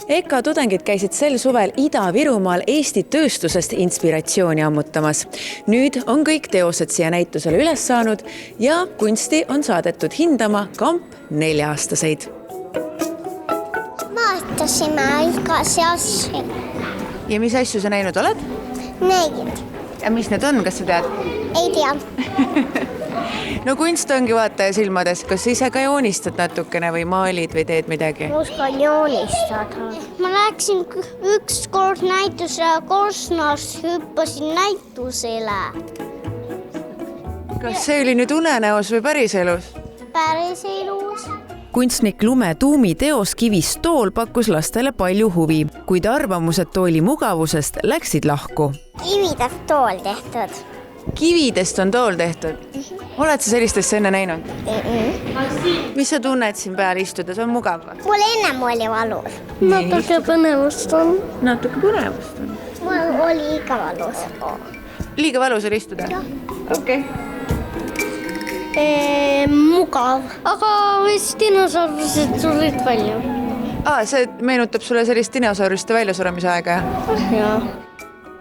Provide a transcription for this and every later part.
EKA tudengid käisid sel suvel Ida-Virumaal Eesti tööstusest inspiratsiooni ammutamas. Nüüd on kõik teosed siia näitusele üles saanud ja kunsti on saadetud hindama kamp 4-aastaseid. Vaatasime igasi asju. Ja mis asju sa näinud oled? Neid. Ja mis need on, kas sa tead? Ei tea. No kunst ongi vaataja silmades. Kas ise ka joonistad natukene või maalid või teed midagi? Ma oskan joonistada. Ma läksin ükskord näitusele Korsnas, hüppasin näitusele. Kas see oli nüüd unenäos või päris elus? Päris elus. Kunstnik Lume Tuumi teos Kivist tool pakkus lastele palju huvi, kuid arvamused tooli mugavusest läksid lahku. Kividest tool tehtud. Kividest on tool tehtud? Oled sa sellistesse enne näinud? Mis sa tunned siin peal istudes? On mugav? Mul ennem oli valus. Natuke põnevust on. Natuke põnevust on? Mul oli ikka valus. Liiga valus oli istuda? Jah. Okei. Mugav. Aga vist dinosaurused surid palju. See meenutab sulle sellist dinosauruste väljasuremise aega? Jaa.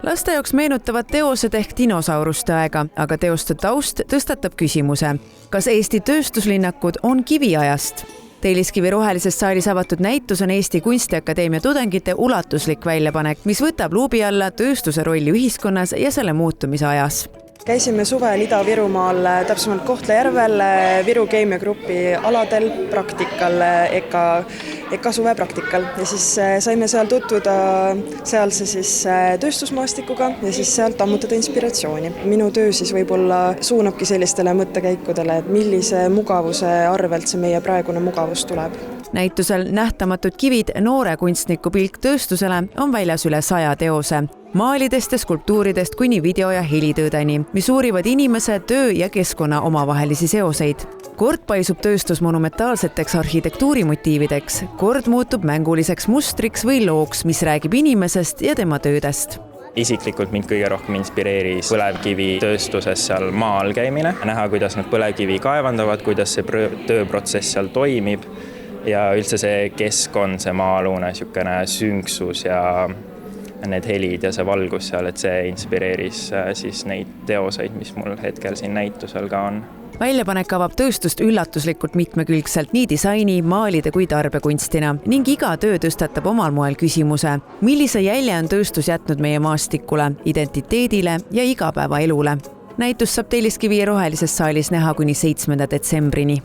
Laste jaoks meenutavad teosed ehk dinosauruste aega, aga teoste taust tõstatab küsimuse. Kas Eesti tööstuslinnakud on kiviajast? Telliskivi rohelises saalis avatud näitus on Eesti Kunstiakadeemia tudengite ulatuslik väljapanek, mis võtab luubi alla tööstuse rolli ühiskonnas ja selle muutumise ajas. Käisime suvel Ida-Virumaal, täpsemalt Kohtla-Järvel, Viru keemiagrupi aladel praktikal, EKA suvepraktikal. Ja siis saime seal tutvuda sealse tööstusmaastikuga ja siis sealt ammutada inspiratsiooni. Minu töö siis võib-olla suunabki sellistele mõttekäikudele, et millise mugavuse arvelt see meie praegune mugavus tuleb. Näitusel Nähtamatud kivid noore kunstniku pilk tööstusele on väljas üle 100 teose. Maalidest ja skulptuuridest kuni video- ja helitöödeni, mis uurivad inimese, töö ja keskkonna omavahelisi seoseid. Kord paisub tööstus monumentaalseteks arhitektuurimotiivideks, kord muutub mänguliseks mustriks või looks, mis räägib inimesest ja tema töödest. Isiklikult mind kõige rohkem inspireeris põlevkivi tööstuses seal maal käimine. Näha, kuidas nad põlevkivi kaevandavad, kuidas see tööprotsess seal toimib ja üldse see keskkond, see maalune sünksus ja need helid ja see valgus seal, et see inspireeris siis neid teoseid, mis mul hetkel siin näitusel ka on. Väljapanek avab tööstust üllatuslikult mitmekülgselt nii disaini, maalide kui tarbekunstina ning iga töö tõstatab omal moel küsimuse, millise jälje on tööstus jätnud meie maastikule, identiteedile ja igapäevaelule. Näitus saab Telliskivi rohelises saalis näha kuni 7. detsembrini.